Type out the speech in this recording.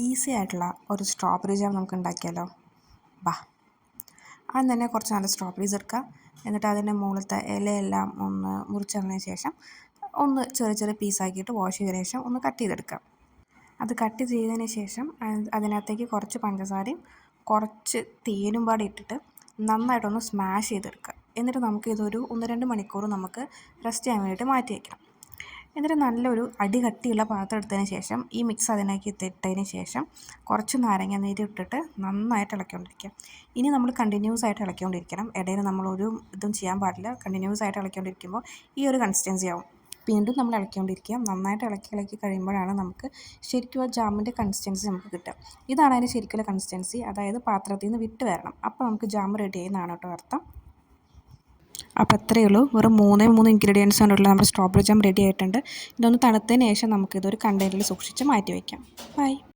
Easy ആയിട്ടുള്ള ഒരു strawberry jam നമുക്ക് ഉണ്ടാക്കിയാലോ? ബാ. ആദ്യം തന്നെ കുറച്ച് നല്ല സ്ട്രോബെറീസ് എടുക്കുക. എന്നിട്ട് അതിൻ്റെ മുകളിലത്തെ ഇലയെല്ലാം ഒന്ന് മുറിച്ചതിന് ശേഷം ഒന്ന് ചെറിയ ചെറിയ പീസാക്കിയിട്ട് വാഷ് ചെയ്തതിന് ശേഷം ഒന്ന് കട്ട് ചെയ്തെടുക്കുക. അത് കട്ട് ചെയ്തതിന് ശേഷം അതിനകത്തേക്ക് കുറച്ച് പഞ്ചസാരയും കുറച്ച് തേനും പാടെ ഇട്ടിട്ട് നന്നായിട്ടൊന്ന് സ്മാഷ് ചെയ്തെടുക്കുക. എന്നിട്ട് നമുക്ക് ഇതൊരു 1-2 മണിക്കൂർ നമുക്ക് റെസ്റ്റ് ചെയ്യാൻ വേണ്ടിയിട്ട് മാറ്റി വയ്ക്കണം. എന്നിട്ട് നല്ലൊരു കട്ടിയുള്ള പാത്രം എടുത്തതിന് ശേഷം ഈ മിക്സ് അതിലേക്ക് ഇട്ടതിന് ശേഷം കുറച്ച് നാരങ്ങ നീര് ഇട്ടിട്ട് നന്നായിട്ട് ഇളക്കിക്കൊണ്ടിരിക്കുക. ഇനി നമ്മൾ കണ്ടിന്യൂസ് ആയിട്ട് ഇളക്കിക്കൊണ്ടിരിക്കണം. ഇടയിൽ നമ്മളൊരു ഇതും ചെയ്യാൻ പാടില്ല. കണ്ടിന്യൂസ് ആയിട്ട് ഇളക്കിക്കൊണ്ടിരിക്കുമ്പോൾ ഈ ഒരു കൺസിസ്റ്റൻസി ആവും. വീണ്ടും നമ്മൾ ഇളക്കിക്കൊണ്ടിരിക്കുക. നന്നായിട്ട് ഇളക്കി കഴിയുമ്പോഴാണ് നമുക്ക് ശരിക്കും ആ ജാമിൻ്റെ കൺസിസ്റ്റൻസി നമുക്ക് കിട്ടുക. ഇതാണ് അതിന് ശരിക്കുള്ള കൺസിസ്റ്റൻസി. അതായത് പാത്രത്തിൽ നിന്ന് വിട്ട് വരണം. അപ്പോൾ നമുക്ക് ജാം റെഡി ആയെന്നാണ് കേട്ടോ അർത്ഥം. അപ്പോൾ അത്രയേ ഉള്ളൂ. വെറും 3 ഇൻഗ്രീഡിയൻസ് കൊണ്ടുള്ള നമ്മുടെ സ്ട്രോബെറി ജാം റെഡി ആയിട്ടുണ്ട്. ഇതൊന്ന് തണുത്തതിന് ശേഷം നമുക്കിതൊരു കണ്ടെയ്നറിൽ സൂക്ഷിച്ച് മാറ്റി വയ്ക്കാം. ബൈ.